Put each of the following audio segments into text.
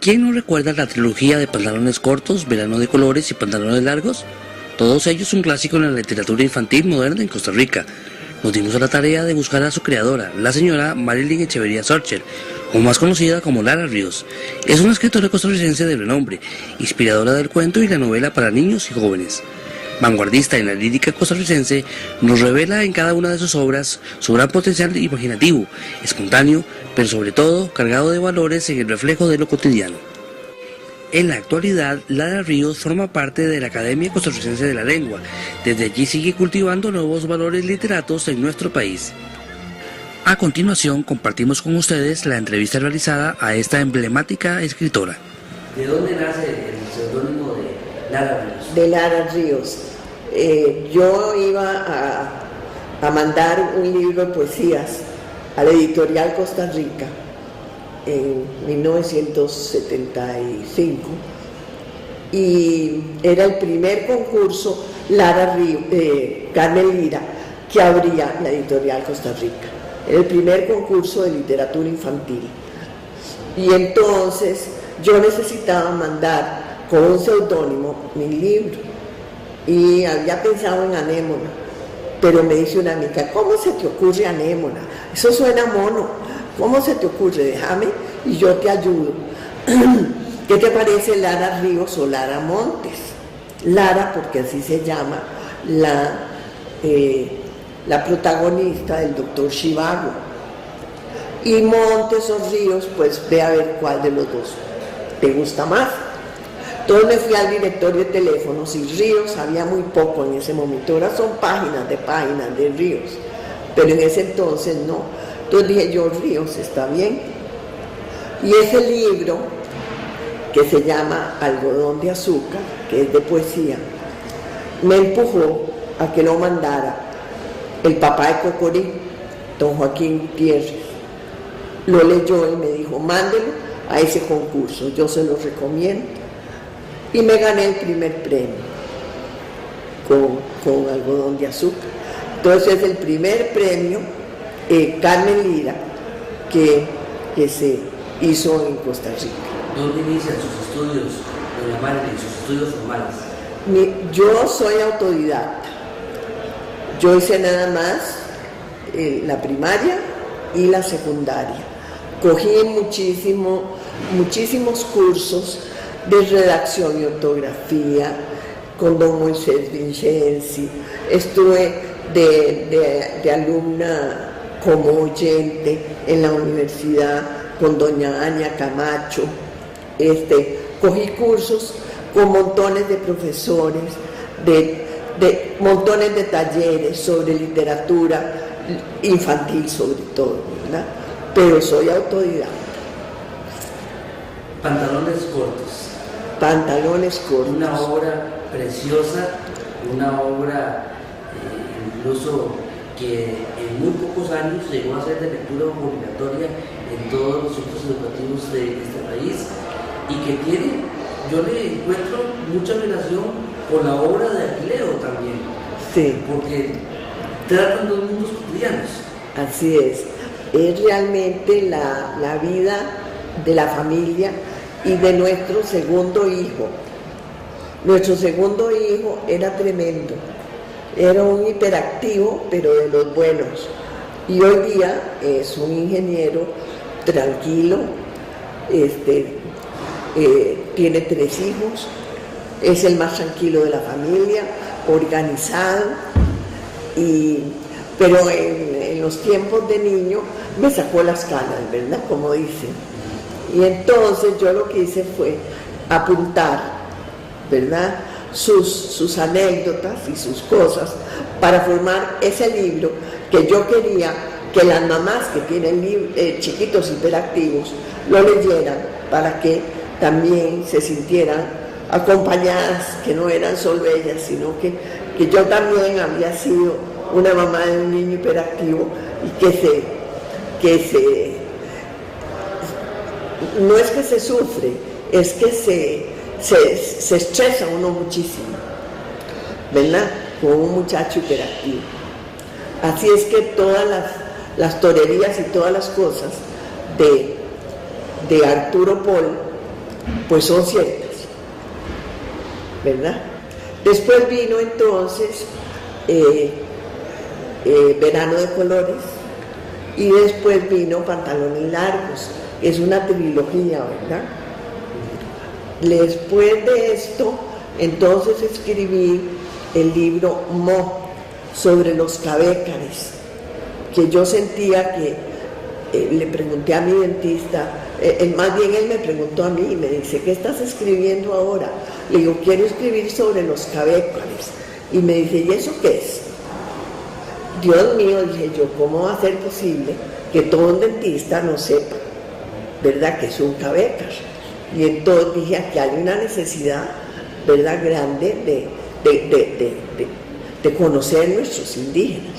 ¿Quién no recuerda la trilogía de Pantalones Cortos, Verano de Colores y Pantalones Largos? Todos ellos un clásico en la literatura infantil moderna en Costa Rica. Nos dimos a la tarea de buscar a su creadora, la señora Marilyn Echeverría Sorcher, o más conocida como Lara Ríos. Es una escritora costarricense de renombre, inspiradora del cuento y la novela para niños y jóvenes. Vanguardista en la lírica costarricense, nos revela en cada una de sus obras su gran potencial imaginativo, espontáneo, pero sobre todo cargado de valores en el reflejo de lo cotidiano. En la actualidad, Lara Ríos forma parte de la Academia Costarricense de la Lengua. Desde allí sigue cultivando nuevos valores literatos en nuestro país. A continuación, compartimos con ustedes la entrevista realizada a esta emblemática escritora. ¿De dónde nace el seudónimo de Lara Ríos? De Lara Ríos. Yo iba a mandar un libro de poesías a la editorial Costa Rica en 1975 y era el primer concurso Carmen Lira que abría la editorial Costa Rica. Era el primer concurso de literatura infantil y entonces yo necesitaba mandar con un seudónimo mi libro y había pensado en Anémona, pero me dice una amiga: ¿cómo se te ocurre Anémona? Eso suena mono. ¿Cómo se te ocurre? Déjame y yo te ayudo. ¿Qué te parece Lara Ríos o Lara Montes? Lara, porque así se llama la protagonista del Doctor Zhivago. Y Montes o Ríos, pues ve a ver cuál de los dos te gusta más. Entonces me fui al directorio de teléfonos y Ríos había muy poco en ese momento. Ahora son páginas de Ríos, pero en ese entonces no. Entonces dije yo: Ríos está bien. Y ese libro, que se llama Algodón de Azúcar, que es de poesía, me empujó a que lo mandara el papá de Cocorí, don Joaquín Gutiérrez. Lo leyó y me dijo: mándelo a ese concurso, yo se lo recomiendo. Y me gané el primer premio con Algodón de Azúcar. Entonces es el primer premio Carmen Lira que se hizo en Costa Rica. ¿Dónde inician sus estudios, doña Marilyn, sus estudios formales? Yo soy autodidacta. Yo hice nada más la primaria y la secundaria. Cogí muchísimos cursos de redacción y ortografía con don Moisés Vincenzi. Estuve de alumna como oyente en la universidad con doña Ania Camacho. Cogí cursos con montones de profesores, de montones de talleres sobre literatura infantil sobre todo, ¿verdad? Pero soy autodidacta. Pantalones cortos. Una obra preciosa, una obra incluso que en muy pocos años llegó a ser de lectura obligatoria en todos los centros educativos de este país y que yo le encuentro mucha relación con la obra de Aquileo también. Sí. Porque tratan dos mundos cotidianos. Así es realmente la vida de la familia y de nuestro segundo hijo. Nuestro segundo hijo era tremendo. Era un hiperactivo, pero de los buenos. Y hoy día es un ingeniero tranquilo, tiene 3 hijos, es el más tranquilo de la familia, organizado, pero en los tiempos de niño me sacó las canas, ¿verdad? Como dicen. Y entonces yo lo que hice fue apuntar, ¿verdad?, sus anécdotas y sus cosas para formar ese libro que yo quería que las mamás que tienen chiquitos hiperactivos lo leyeran para que también se sintieran acompañadas, que no eran solo ellas, sino que yo también había sido una mamá de un niño hiperactivo y no es que se sufre, es que se estresa uno muchísimo, ¿verdad?, con un muchacho hiperactivo. Así es que todas las torerías y todas las cosas de Arturo Pol pues son ciertas, ¿verdad? Después vino entonces Verano de Colores, y después vino Pantalones Largos. Es una trilogía, ¿verdad? Después de esto, entonces escribí el libro Mo, sobre los cabécares, que yo sentía que le pregunté a mi dentista, más bien él me preguntó a mí y me dice, ¿qué estás escribiendo ahora? Le digo, quiero escribir sobre los cabécares. Y me dice, ¿y eso qué es? Dios mío, dije yo, ¿cómo va a ser posible que todo un dentista no sepa, ¿verdad?, que es un cabécar? Y entonces dije, aquí hay una necesidad, ¿verdad?, grande de conocer nuestros indígenas.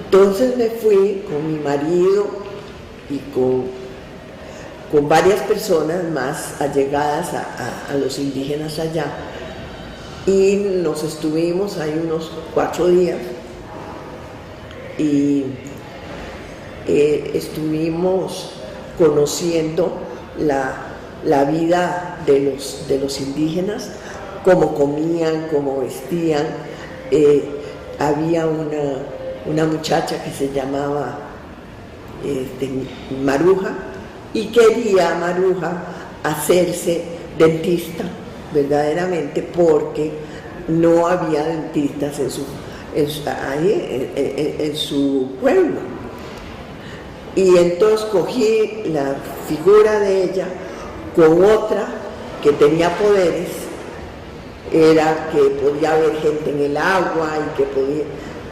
Entonces me fui con mi marido y con varias personas más allegadas a los indígenas allá, y nos estuvimos ahí unos 4 días y estuvimos conociendo la vida de los indígenas, cómo comían, cómo vestían. Había una muchacha que se llamaba Maruja, y quería Maruja hacerse dentista verdaderamente, porque no había dentistas en su pueblo. Y entonces cogí la figura de ella con otra que tenía poderes, era que podía ver gente en el agua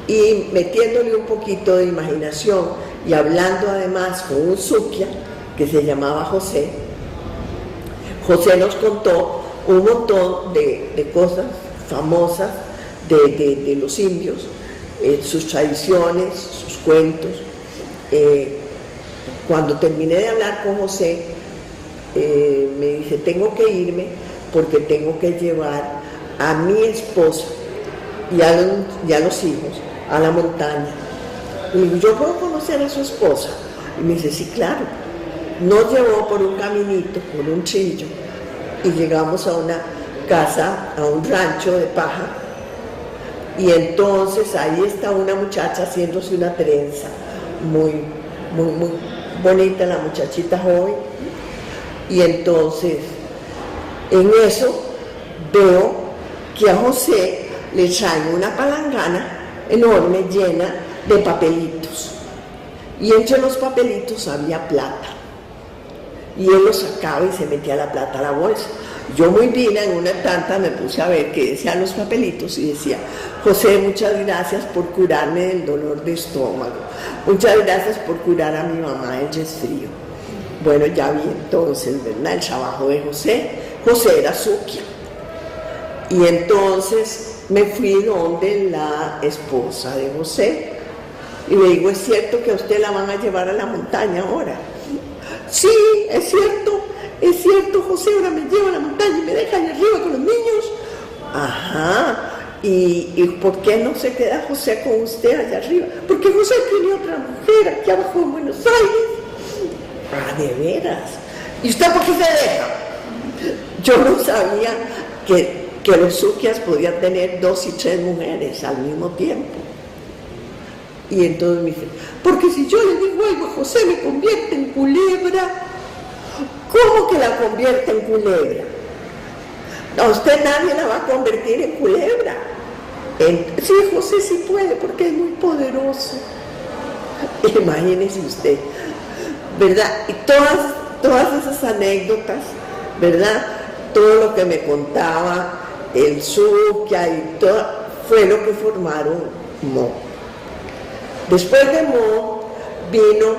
y metiéndole un poquito de imaginación y hablando además con un suquia que se llamaba José. José nos contó un montón de cosas famosas de los indios, sus tradiciones, sus cuentos. Cuando terminé de hablar con José, me dice, tengo que irme porque tengo que llevar a mi esposa y a los hijos a la montaña. Y le digo, ¿yo puedo conocer a su esposa? Y me dice, sí, claro. Nos llevó por un caminito, por un trillo, y llegamos a una casa, a un rancho de paja, y entonces ahí está una muchacha haciéndose una trenza, muy, muy, muy bonita la muchachita joven, y entonces en eso veo que a José le traen una palangana enorme llena de papelitos, y entre los papelitos había plata, y él lo sacaba y se metía la plata a la bolsa. Yo muy fina, en una tanta me puse a ver qué decían los papelitos y decía, José, muchas gracias por curarme del dolor de estómago, muchas gracias por curar a mi mamá del resfrío. Bueno, ya vi entonces, ¿verdad?, el trabajo de José. José era suquia. Y entonces me fui donde la esposa de José y le digo, ¿es cierto que a usted la van a llevar a la montaña ahora? Sí, es cierto, José, ahora me lleva a la montaña y me deja allá arriba con los niños. Ajá, ¿y por qué no se queda José con usted allá arriba? Porque José tiene otra mujer aquí abajo en Buenos Aires. Ah, ¿de veras? ¿Y usted por qué se deja? Yo no sabía que los suquias podían tener 2 y 3 mujeres al mismo tiempo. Y entonces me dice, porque si yo le digo algo a José me convierte en culebra. ¿Cómo que la convierte en culebra? A usted nadie la va a convertir en culebra. Sí, José sí puede, porque es muy poderoso. Imagínese usted, ¿verdad? Y todas esas anécdotas, ¿verdad? Todo lo que me contaba el suquia y todo, fue lo que formaron Mo. Después de Mo vino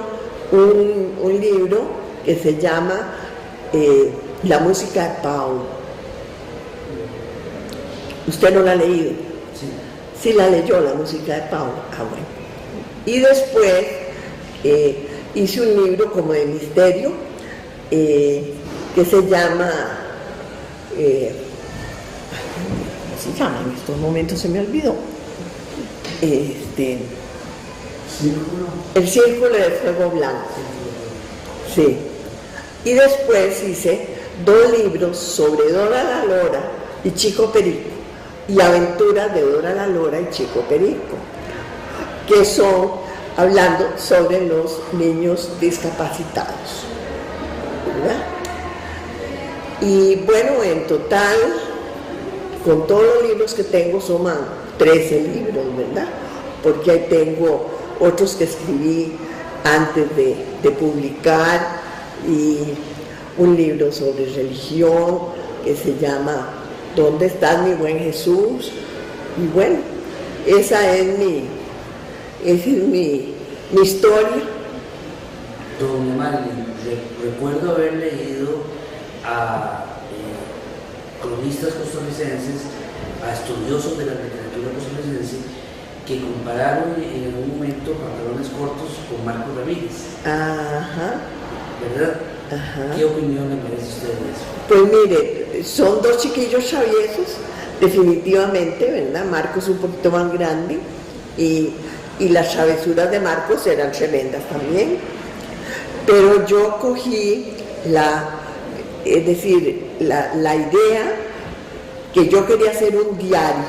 un libro que se llama La música de Pau. ¿Usted no la ha leído? Sí. Sí la leyó, La música de Pau. Ah, bueno. Y después hice un libro como de misterio que se llama ¿cómo se llama? En estos momentos se me olvidó. Círculo. El Círculo de Fuego Blanco. Sí. Y después hice 2 libros sobre Dora la Lora y Chico Perico, y aventuras de Dora la Lora y Chico Perico, que son hablando sobre los niños discapacitados, ¿verdad? Y bueno, en total, con todos los libros que tengo, suman 13 libros, ¿verdad? Porque ahí tengo otros que escribí antes de publicar, y un libro sobre religión que se llama ¿Dónde estás, mi buen Jesús? Y bueno, esa es mi historia. Doña Marilyn, recuerdo haber leído a cronistas costarricenses, a estudiosos de la literatura costarricense, que compararon en algún momento Pantalones Cortos con Marco Ramírez. Ajá. ¿Verdad? Ajá. ¿Qué opinión le merece a usted de eso? Pues mire, son 2 chiquillos traviesos, definitivamente, ¿verdad? Marcos un poquito más grande, y las travesuras de Marcos eran tremendas también. Pero yo cogí la idea que yo quería hacer un diario,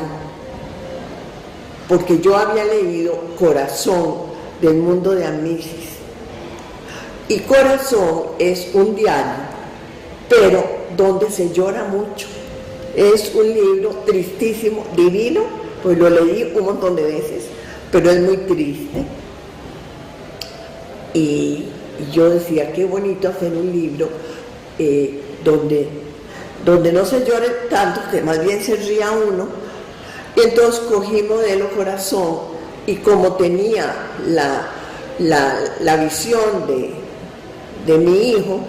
porque yo había leído Corazón, del mundo de Amisis, y Corazón es un diario, pero donde se llora mucho. Es un libro tristísimo, divino, pues lo leí un montón de veces, pero es muy triste. Y yo decía, qué bonito hacer un libro donde no se llore tanto, que más bien se ría uno. Y entonces cogí modelo Corazón, y como tenía la visión de mi hijo,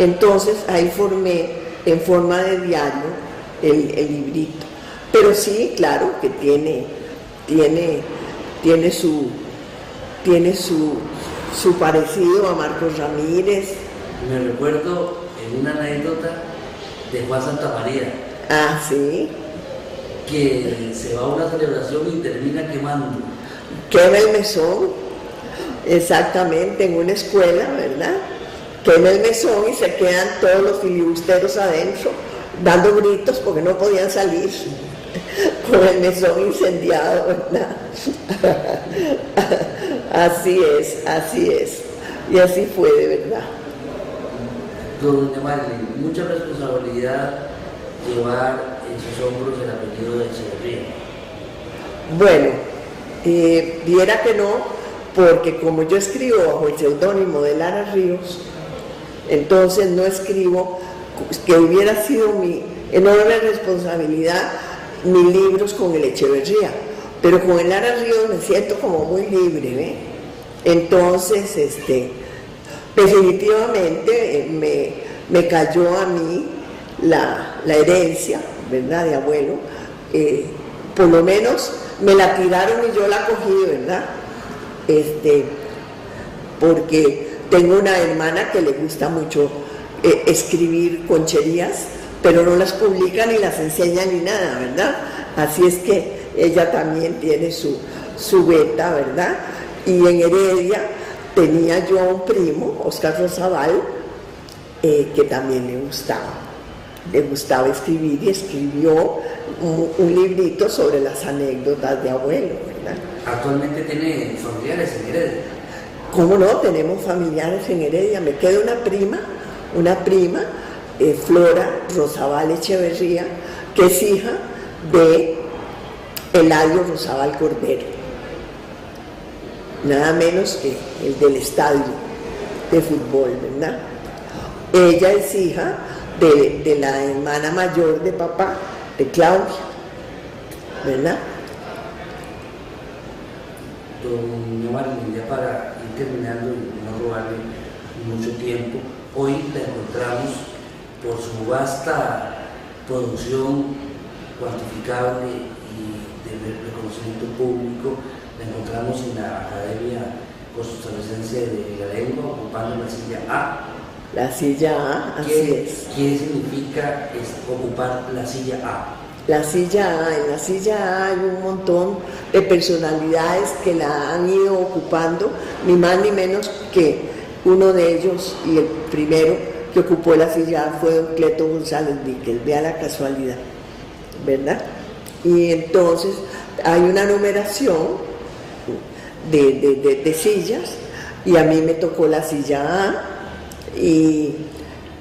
entonces ahí formé en forma de diario el librito. Pero sí, claro que tiene su parecido a Marcos Ramírez. Me recuerdo en una anécdota de Juan Santamaría. Ah, sí. Que se va a una celebración y termina quemando. Quema el mesón, exactamente, en una escuela, ¿verdad? Quema el mesón y se quedan todos los filibusteros adentro, dando gritos porque no podían salir con el mesón incendiado, ¿verdad? Así es, y así fue de verdad. Doña Marilyn, mucha responsabilidad llevar en sus hombros el apellido de Echeverría. Bueno, viera que no, porque como yo escribo bajo el seudónimo de Lara Ríos, entonces no escribo, que hubiera sido mi enorme responsabilidad, mis libros con el Echeverría, pero con el Lara Ríos me siento como muy libre, ¿ve? Entonces, definitivamente me cayó a mí la herencia, ¿verdad?, de abuelo. Por lo menos me la tiraron y yo la cogí, ¿verdad? Porque tengo una hermana que le gusta mucho escribir concherías, pero no las publica ni las enseña ni nada, ¿verdad? Así es que ella también tiene su beta, ¿verdad? Y en Heredia tenía yo un primo, Oscar Rosabal, que también le gustaba escribir, y escribió un librito sobre las anécdotas de abuelo, ¿verdad? Actualmente tiene familiares en Heredia. ¿Cómo no? Tenemos familiares en Heredia. Me queda una prima, Flora Rosabal Echeverría, que es hija de Eladio Rosabal Cordero, nada menos que el del estadio de fútbol, ¿verdad? Ella es hija de la hermana mayor de papá, de Claudia, ¿verdad? Doña Marilyn, ya para ir terminando y no robarle mucho tiempo, hoy la encontramos por su vasta producción cuantificable y de reconocimiento público, la encontramos en la Academia Costarricense de la Lengua, ocupando la silla A. La silla A, así es. ¿Qué significa ocupar la silla A? La silla A, en la silla A hay un montón de personalidades que la han ido ocupando, ni más ni menos que uno de ellos, y el primero, que ocupó la silla fue don Cleto González Víquez, vea la casualidad, ¿verdad? Y entonces hay una numeración de sillas, y a mí me tocó la silla A, y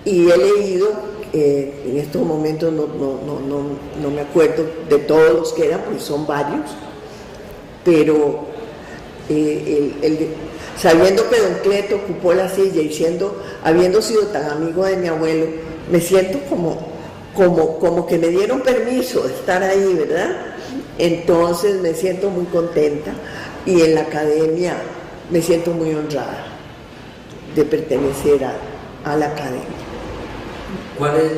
he leído, en estos momentos no me acuerdo de todos los que eran, porque son varios, pero sabiendo que don Cleto ocupó la silla y habiendo sido tan amigo de mi abuelo, me siento como que me dieron permiso de estar ahí, ¿verdad? Entonces me siento muy contenta, y en la academia me siento muy honrada de pertenecer a la academia. ¿Cuál es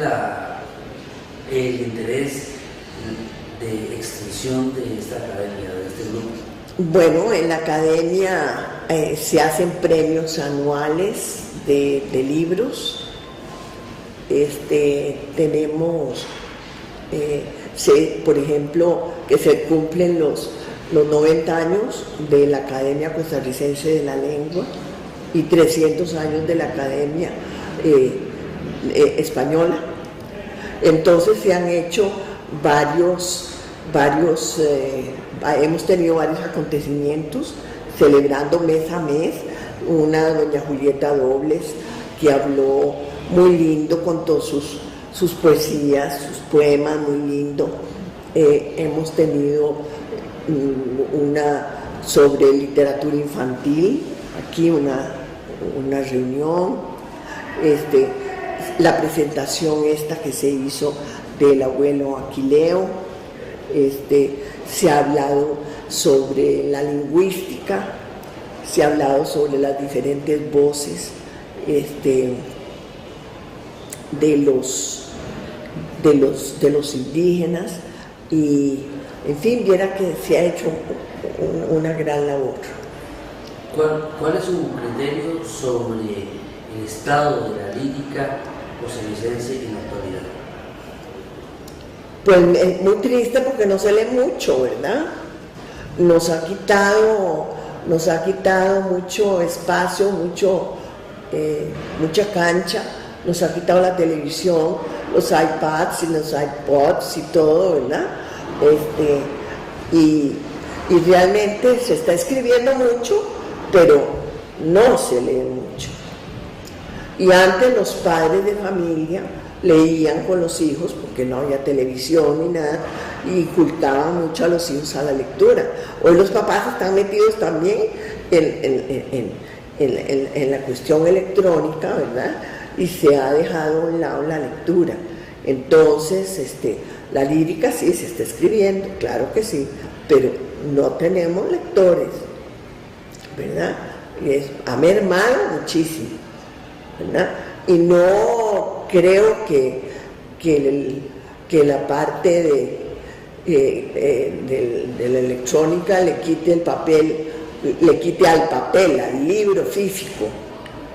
el interés de extensión de esta academia, de este grupo? Bueno, en la academia se hacen premios anuales de libros. Tenemos, por ejemplo, que se cumplen los 90 años de la Academia Costarricense de la Lengua y 300 años de la Academia Española. Entonces se han hecho hemos tenido varios acontecimientos celebrando mes a mes. Una doña Julieta Dobles que habló muy lindo con todas sus poesías, sus poemas, muy lindo. Hemos tenido una sobre literatura infantil, aquí una reunión, la presentación que se hizo del abuelo Aquileo, se ha hablado sobre la lingüística, se ha hablado sobre las diferentes voces de los indígenas, y en fin, viera que se ha hecho una gran labor. ¿Cuál es su criterio sobre el estado de la lírica costarricense en la actualidad? Pues es muy triste porque no se lee mucho, ¿verdad? Nos ha quitado mucho espacio, mucha cancha, nos ha quitado la televisión, los iPads y los iPods y todo, ¿verdad? Y realmente se está escribiendo mucho, pero no se lee mucho. Y antes los padres de familia leían con los hijos, porque no había televisión ni nada, y inculcaban mucho a los hijos a la lectura. Hoy los papás están metidos también en la cuestión electrónica, ¿verdad? Y se ha dejado a un lado la lectura. Entonces, la lírica sí se está escribiendo, claro que sí, pero no tenemos lectores, ¿verdad? Y ha mermado muchísimo, ¿verdad? Y no creo que la parte de la electrónica le quite al papel, al libro físico,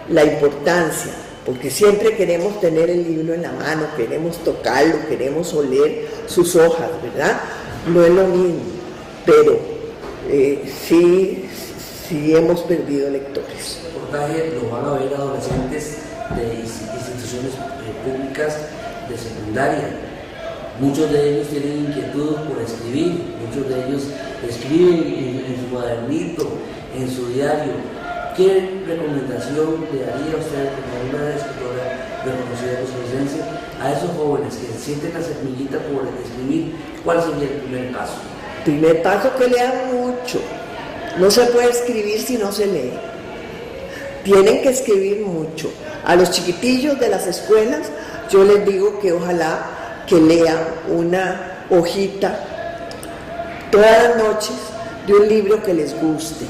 la importancia, porque siempre queremos tener el libro en la mano, queremos tocarlo, queremos oler sus hojas, ¿verdad? No es lo mismo, pero sí hemos perdido lectores. El reportaje lo van a ver adolescentes de instituciones públicas de secundaria. Muchos de ellos tienen inquietud por escribir, muchos de ellos escriben en su cuadernito, en su diario. ¿Qué recomendación le daría usted como una escritora reconocida costarricense a esos jóvenes que sienten la semillita por escribir? ¿Cuál sería el primer paso? Primer paso, que lean mucho. No se puede escribir si no se lee. Tienen que escribir mucho. A los chiquitillos de las escuelas yo les digo que ojalá que lean una hojita todas las noches de un libro que les guste,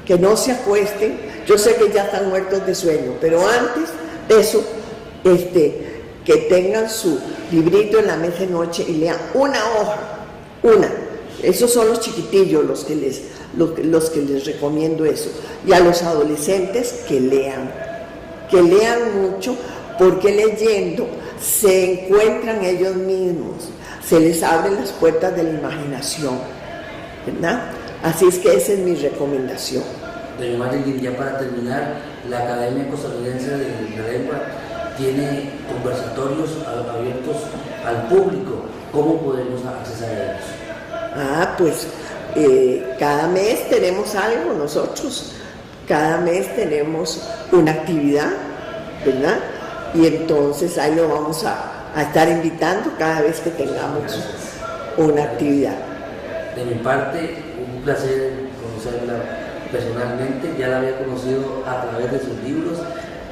que no se acuesten. Yo sé que ya están muertos de sueño, pero antes de eso, que tengan su librito en la mesa de noche y lean una hoja, una. Esos son los chiquitillos los que les recomiendo eso. Y a los adolescentes que lean mucho, porque leyendo se encuentran ellos mismos, se les abren las puertas de la imaginación, ¿verdad? Así es que esa es mi recomendación. Doña Marilyn, ya para terminar, la Academia Costarricense de la Lengua tiene conversatorios abiertos al público. ¿Cómo podemos acceder a ellos? Pues cada mes tenemos algo nosotros, cada mes tenemos una actividad, ¿verdad? Y entonces ahí lo vamos a estar invitando cada vez que tengamos una actividad. De mi parte, un placer conocerla personalmente. Ya la había conocido a través de sus libros,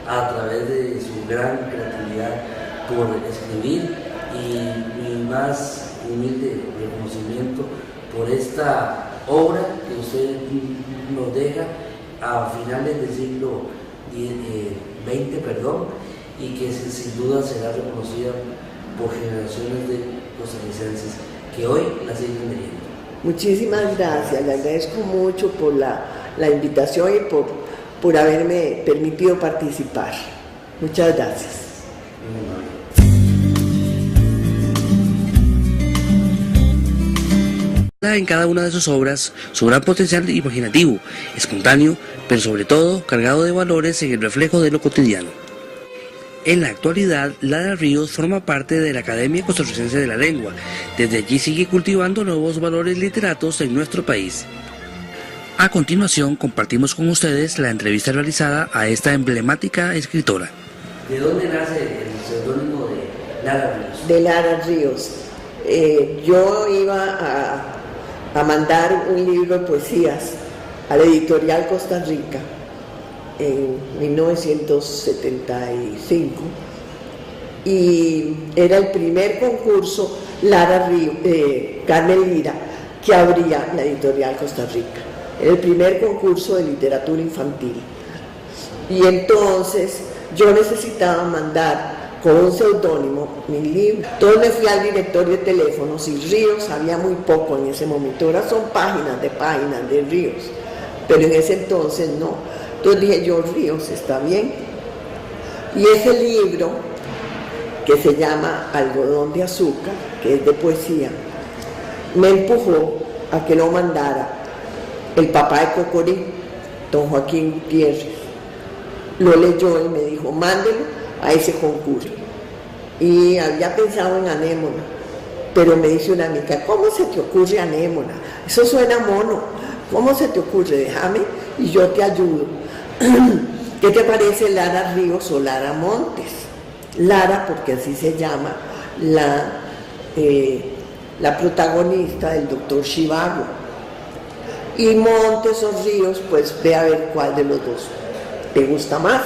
a través de su gran creatividad por escribir, y mi más humilde reconocimiento por esta obra que usted nos deja a finales del siglo XX, y que sin duda será reconocida por generaciones de costarricenses que hoy la siguen leyendo. Muchísimas gracias, le agradezco mucho por la invitación y por haberme permitido participar. Muchas gracias. En cada una de sus obras su gran potencial imaginativo, espontáneo, pero sobre todo cargado de valores en el reflejo de lo cotidiano. En la actualidad, Lara Ríos forma parte de la Academia Costarricense de la Lengua. Desde allí sigue cultivando nuevos valores literatos en nuestro país. A continuación, compartimos con ustedes la entrevista realizada a esta emblemática escritora. ¿De dónde nace el seudónimo de Lara Ríos? De Lara Ríos. Yo iba a mandar un libro de poesías a la editorial Costa Rica en 1975, y era el primer concurso Carmen Lira que abría la editorial Costa Rica. Era el primer concurso de literatura infantil, y entonces yo necesitaba mandar con un seudónimo mi libro. Entonces me fui al directorio de teléfonos, y Ríos había muy poco en ese momento. Ahora son páginas de Ríos, pero en ese entonces no. Entonces dije yo, Ríos, está bien. Y ese libro, que se llama Algodón de Azúcar, que es de poesía, me empujó a que lo mandara el papá de Cocorí, don Joaquín Gutiérrez. Lo leyó y me dijo, mándelo a ese concurso. Y había pensado en anémona, pero me dice una amiga, ¿cómo se te ocurre anémona? Eso suena mono. ¿Cómo se te ocurre? Déjame y yo te ayudo. ¿Qué te parece Lara Ríos o Lara Montes? Lara, porque así se llama la protagonista del doctor Zhivago. Y Montes o Ríos, pues ve a ver cuál de los dos te gusta más.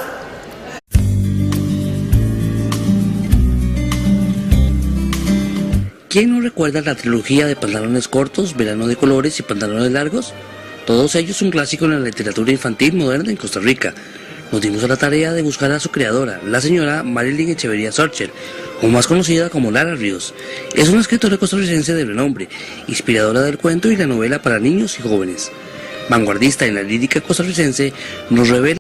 ¿Quién no recuerda la trilogía de Pantalones Cortos, Verano de Colores y Pantalones Largos? Todos ellos un clásico en la literatura infantil moderna en Costa Rica. Nos dimos a la tarea de buscar a su creadora, la señora Marilyn Echeverría Sorcher, o más conocida como Lara Ríos. Es una escritora costarricense de renombre, inspiradora del cuento y la novela para niños y jóvenes. Vanguardista en la lírica costarricense, nos revela